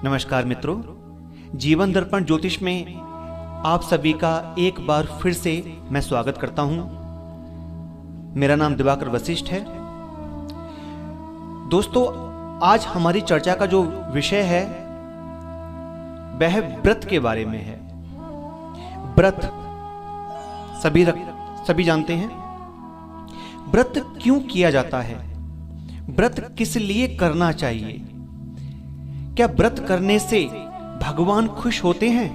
नमस्कार मित्रों, जीवन दर्पण ज्योतिष में आप सभी का एक बार फिर से मैं स्वागत करता हूं। मेरा नाम दिवाकर वशिष्ठ है। दोस्तों, आज हमारी चर्चा का जो विषय है वह व्रत के बारे में है। व्रत सभी जानते हैं। व्रत क्यों किया जाता है? व्रत किस लिए करना चाहिए? क्या व्रत करने से भगवान खुश होते हैं?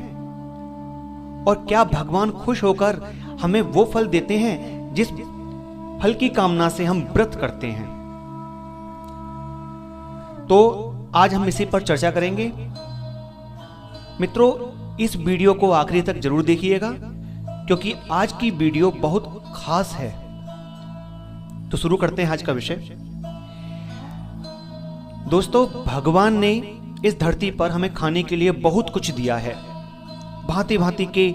और क्या भगवान खुश होकर हमें वो फल देते हैं जिस फल की कामना से हम व्रत करते हैं? तो आज हम इसी पर चर्चा करेंगे। मित्रों, इस वीडियो को आखिरी तक जरूर देखिएगा क्योंकि आज की वीडियो बहुत खास है। तो शुरू करते हैं आज का विषय। दोस्तों, भगवान ने इस धरती पर हमें खाने के लिए बहुत कुछ दिया है। भांति भांति के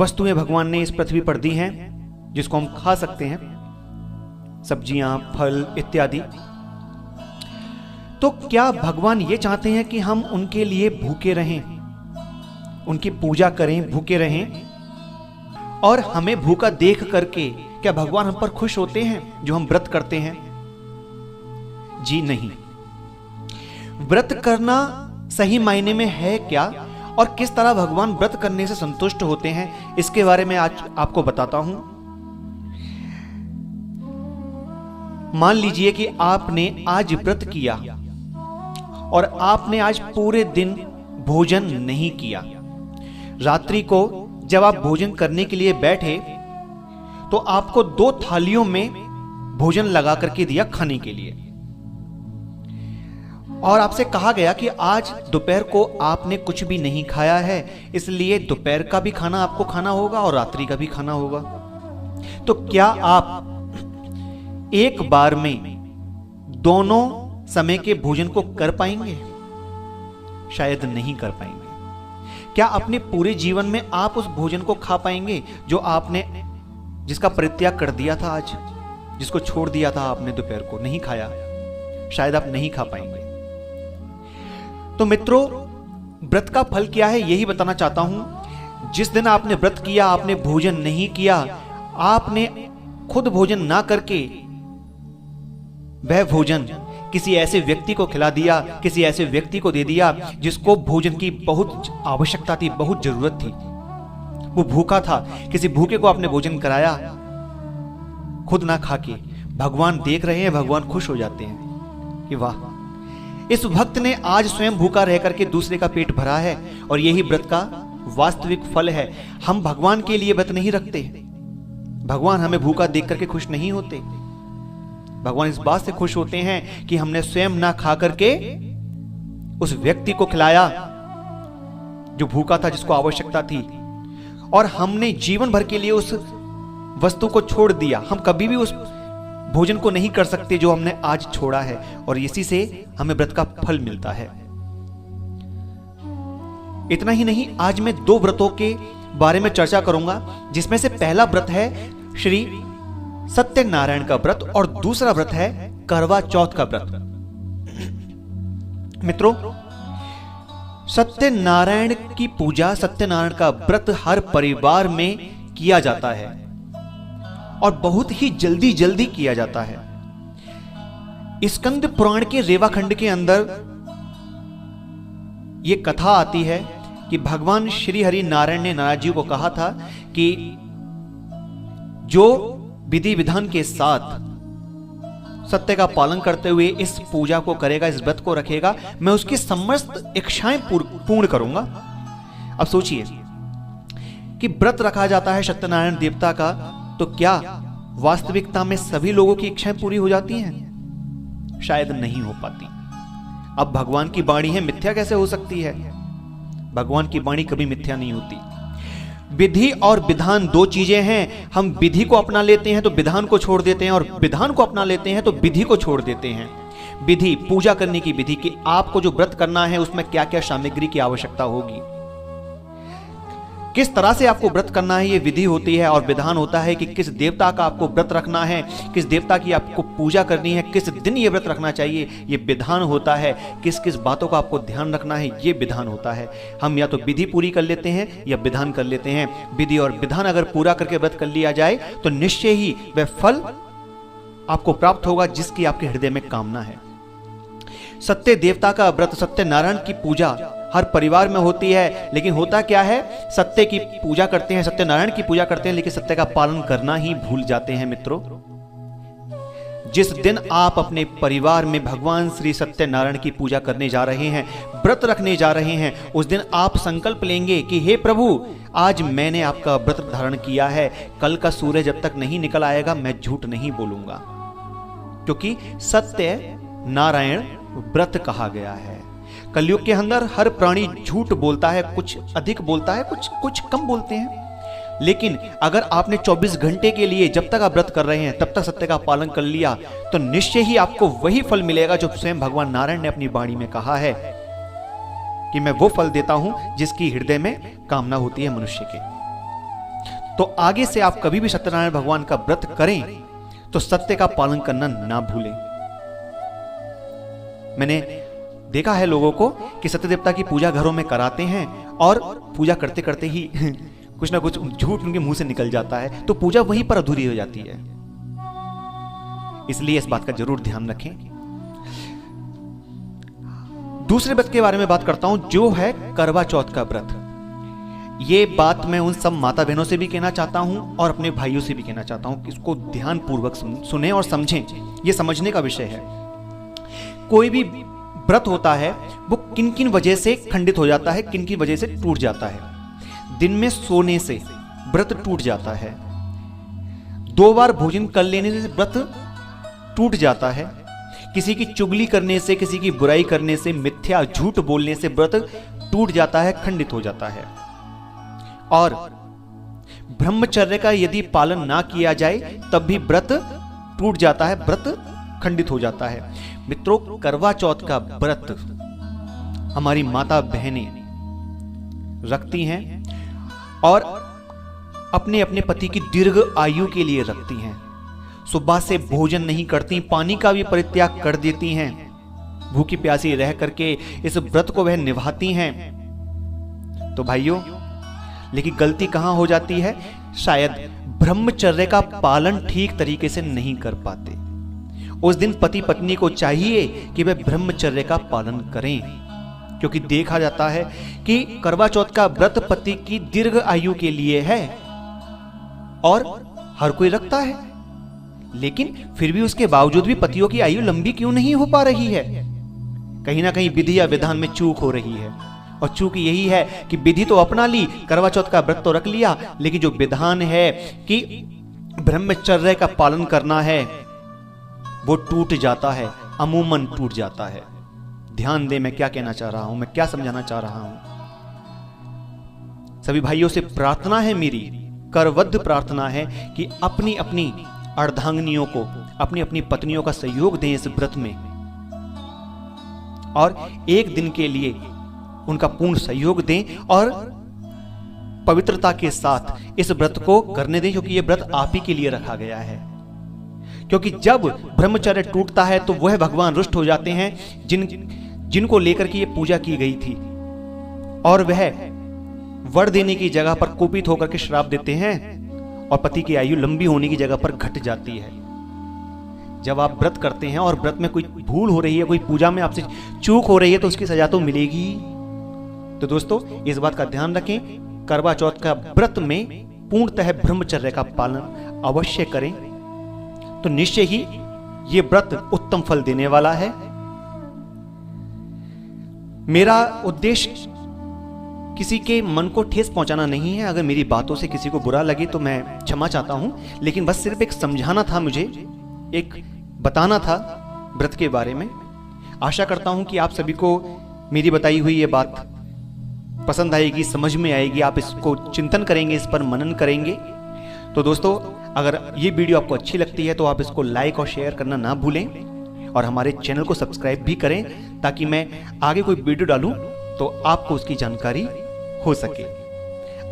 वस्तुएं भगवान ने इस पृथ्वी पर दी हैं जिसको हम खा सकते हैं, सब्जियां, फल इत्यादि। तो क्या भगवान ये चाहते हैं कि हम उनके लिए भूखे रहें, उनकी पूजा करें, भूखे रहें? और हमें भूखा देख करके क्या भगवान हम पर खुश होते हैं जो हम व्रत करते हैं? जी नहीं। व्रत करना सही मायने में है क्या और किस तरह भगवान व्रत करने से संतुष्ट होते हैं, इसके बारे में आज आपको बताता हूं। मान लीजिए कि आपने आज व्रत किया और आपने आज पूरे दिन भोजन नहीं किया। रात्रि को जब आप भोजन करने के लिए बैठे तो आपको 2 थालियों में भोजन लगा करके दिया खाने के लिए, और आपसे कहा गया कि आज दोपहर को आपने कुछ भी नहीं खाया है, इसलिए दोपहर का भी खाना आपको खाना होगा और रात्रि का भी खाना होगा। तो क्या आप एक बार में दोनों समय के भोजन को कर पाएंगे? शायद नहीं कर पाएंगे। क्या अपने पूरे जीवन में आप उस भोजन को खा पाएंगे जो आपने, जिसका परित्याग कर दिया था आज, जिसको छोड़ दिया था आपने दोपहर को नहीं खाया? शायद आप नहीं खा पाएंगे। तो मित्रों, व्रत का फल क्या है यही बताना चाहता हूं। जिस दिन आपने व्रत किया, आपने भोजन नहीं किया, आपने खुद भोजन ना करके वह भोजन किसी ऐसे व्यक्ति को खिला दिया, किसी ऐसे व्यक्ति को दे दिया जिसको भोजन की बहुत आवश्यकता थी, बहुत जरूरत थी। वो भूखा था, किसी भूखे को आपने भोजन कराया खुद ना खा के। भगवान देख रहे हैं, भगवान खुश हो जाते हैं कि वाह, इस भक्त ने आज स्वयं भूखा रह करके दूसरे का पेट भरा है। और यही व्रत का वास्तविक फल है। हम भगवान के लिए व्रत नहीं रखते। भगवान हमें भूखा देख करके खुश नहीं होते। भगवान इस बात से खुश होते हैं कि हमने स्वयं ना खा करके उस व्यक्ति को खिलाया जो भूखा था, जिसको आवश्यकता थी, और हमने जीवन भर के लिए उस वस्तु को छोड़ दिया। हम कभी भी उस भोजन को नहीं कर सकते जो हमने आज छोड़ा है, और इसी से हमें व्रत का फल मिलता है। इतना ही नहीं, आज मैं 2 व्रतों के बारे में चर्चा करूंगा, जिसमें से पहला व्रत है श्री सत्यनारायण का व्रत और दूसरा व्रत है करवा चौथ का व्रत। मित्रों, सत्यनारायण की पूजा, सत्यनारायण का व्रत हर परिवार में किया जाता है और बहुत ही जल्दी जल्दी किया जाता है। स्कंद पुराण के रेवाखंड के अंदर यह कथा आती है कि भगवान श्री हरि नारायण ने नारद जी को कहा था कि जो विधि विधान के साथ सत्य का पालन करते हुए इस पूजा को करेगा, इस व्रत को रखेगा, मैं उसकी समस्त इच्छाएं पूर्ण करूंगा। अब सोचिए कि व्रत रखा जाता है सत्यनारायण देवता का, तो क्या वास्तविकता में सभी लोगों की इच्छाएं पूरी हो जाती हैं? शायद नहीं हो पाती। अब भगवान की वाणी है, मिथ्या कैसे हो सकती है? भगवान की वाणी कभी मिथ्या नहीं होती। विधि और विधान 2 चीजें हैं। हम विधि को अपना लेते हैं तो विधान को छोड़ देते हैं, और विधान को अपना लेते हैं तो विधि को छोड़ देते हैं। विधि, पूजा करने की विधि, कि आपको जो व्रत करना है उसमें क्या क्या सामग्री की आवश्यकता होगी, किस तरह से आपको व्रत करना है ये विधि होती है और विधान होता है कि किस देवता का आपको व्रत रखना है, किस देवता की आपको पूजा करनी है, किस दिन ये व्रत रखना चाहिए ये विधान होता है, किस किस बातों का आपको ध्यान रखना है ये विधान होता है। हम या तो विधि पूरी कर लेते हैं या विधान कर लेते हैं। विधि और विधान अगर पूरा करके व्रत कर लिया जाए तो निश्चय ही वह फल आपको प्राप्त होगा जिसकी आपके हृदय में कामना है। सत्य देवता का व्रत, सत्यनारायण की पूजा हर परिवार में होती है, लेकिन होता क्या है, सत्य की पूजा करते हैं, सत्यनारायण की पूजा करते हैं, लेकिन सत्य का पालन करना ही भूल जाते हैं। मित्रों, जिस दिन आप अपने परिवार में भगवान श्री सत्यनारायण की पूजा करने जा रहे हैं, व्रत रखने जा रहे हैं, उस दिन आप संकल्प लेंगे कि हे प्रभु, आज मैंने आपका व्रत धारण किया है, कल का सूर्य जब तक नहीं निकल आएगा मैं झूठ नहीं बोलूंगा, क्योंकि सत्य नारायण व्रत कहा गया है। कलयुग के अंदर हर प्राणी झूठ बोलता है, कुछ अधिक बोलता है, कुछ कम बोलते हैं, लेकिन अगर आपने 24 घंटे के लिए जब तक आप व्रत कर रहे हैं तब तक सत्य का पालन कर लिया तो निश्चय ही आपको वही फल मिलेगा जो स्वयं भगवान नारायण ने अपनी वाणी में कहा है कि मैं वो फल देता हूं जिसकी हृदय में कामना होती है मनुष्य के। तो आगे से आप कभी भी सत्यनारायण भगवान का व्रत करें तो सत्य का पालन करना ना भूलें। मैंने देखा है लोगों को कि सत्य देवता की पूजा घरों में कराते हैं और पूजा करते करते ही कुछ ना कुछ झूठ उनके मुंह से निकल जाता है, तो पूजा वहीं पर अधूरी हो जाती है। इसलिए इस बात का जरूर ध्यान रखें। दूसरे व्रत के बारे में बात करता हूं जो है करवा चौथ का व्रत। ये बात मैं उन सब माता बहनों से भी कहना चाहता हूं और अपने भाइयों से भी कहना चाहता हूं कि इसको ध्यान पूर्वक सुने और समझें। ये समझने का विषय है। कोई भी व्रत होता है वो किन किन वजह से खंडित हो जाता है, किन किन वजह से टूट जाता है। दिन में सोने से व्रत टूट जाता है, 2 बार भोजन कर लेने से व्रत टूट जाता है, किसी की चुगली करने से, किसी की बुराई करने से, मिथ्या झूठ बोलने से व्रत टूट जाता है, खंडित हो जाता है। और ब्रह्मचर्य का यदि पालन ना किया जाए तब भी व्रत टूट जाता है, व्रत खंडित हो जाता है। मित्रों, करवा चौथ का व्रत हमारी माता बहनें रखती हैं और अपने अपने पति की दीर्घ आयु के लिए रखती हैं। सुबह से भोजन नहीं करती, पानी का भी परित्याग कर देती हैं, भूखी प्यासी रह करके इस व्रत को वह निभाती हैं। तो भाइयों, लेकिन गलती कहां हो जाती है, शायद ब्रह्मचर्य का पालन ठीक तरीके से नहीं कर पाते। उस दिन पति पत्नी को चाहिए कि वे ब्रह्मचर्य का पालन करें, क्योंकि देखा जाता है कि करवा चौथ का व्रत पति की दीर्घ आयु के लिए है और हर कोई रखता है, लेकिन फिर भी उसके बावजूद भी पतियों की आयु लंबी क्यों नहीं हो पा रही है? कहीं ना कहीं विधि या विधान में चूक हो रही है। और चूक यही है कि विधि तो अपना ली, करवा चौथ का व्रत तो रख लिया, लेकिन जो विधान है कि ब्रह्मचर्य का पालन करना है वो टूट जाता है, अमूमन टूट जाता है। ध्यान दे मैं क्या कहना चाह रहा हूं, मैं क्या समझाना चाह रहा हूं। सभी भाइयों से प्रार्थना है, मेरी करबद्ध प्रार्थना है कि अपनी अपनी अर्धांगिनियों को, अपनी अपनी पत्नियों का सहयोग दें इस व्रत में और एक दिन के लिए उनका पूर्ण सहयोग दें और पवित्रता के साथ इस व्रत को करने दें, क्योंकि यह व्रत आप ही के लिए रखा गया है। क्योंकि जब ब्रह्मचर्य टूटता है तो वह भगवान रुष्ट हो जाते हैं जिनको लेकर के ये पूजा की गई थी, और वह वर देने की जगह पर कुपित होकर के श्राप देते हैं और पति की आयु लंबी होने की जगह पर घट जाती है। जब आप व्रत करते हैं और व्रत में कोई भूल हो रही है, कोई पूजा में आपसे चूक हो रही है, तो उसकी सजा तो मिलेगी। तो दोस्तों, इस बात का ध्यान रखें, करवा चौथ का व्रत में पूर्णतः ब्रह्मचर्य का पालन अवश्य करें, तो निश्चय ही यह व्रत उत्तम फल देने वाला है। मेरा उद्देश्य किसी के मन को ठेस पहुंचाना नहीं है। अगर मेरी बातों से किसी को बुरा लगे तो मैं क्षमा चाहता हूं, लेकिन बस सिर्फ एक समझाना था, मुझे एक बताना था व्रत के बारे में। आशा करता हूं कि आप सभी को मेरी बताई हुई ये बात पसंद आएगी, समझ में आएगी, आप इसको चिंतन करेंगे, इस पर मनन करेंगे। तो दोस्तों, अगर ये वीडियो आपको अच्छी लगती है तो आप इसको लाइक और शेयर करना ना भूलें और हमारे चैनल को सब्सक्राइब भी करें, ताकि मैं आगे कोई वीडियो डालूं तो आपको उसकी जानकारी हो सके।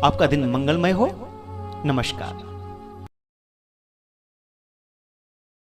आपका दिन मंगलमय हो। नमस्कार।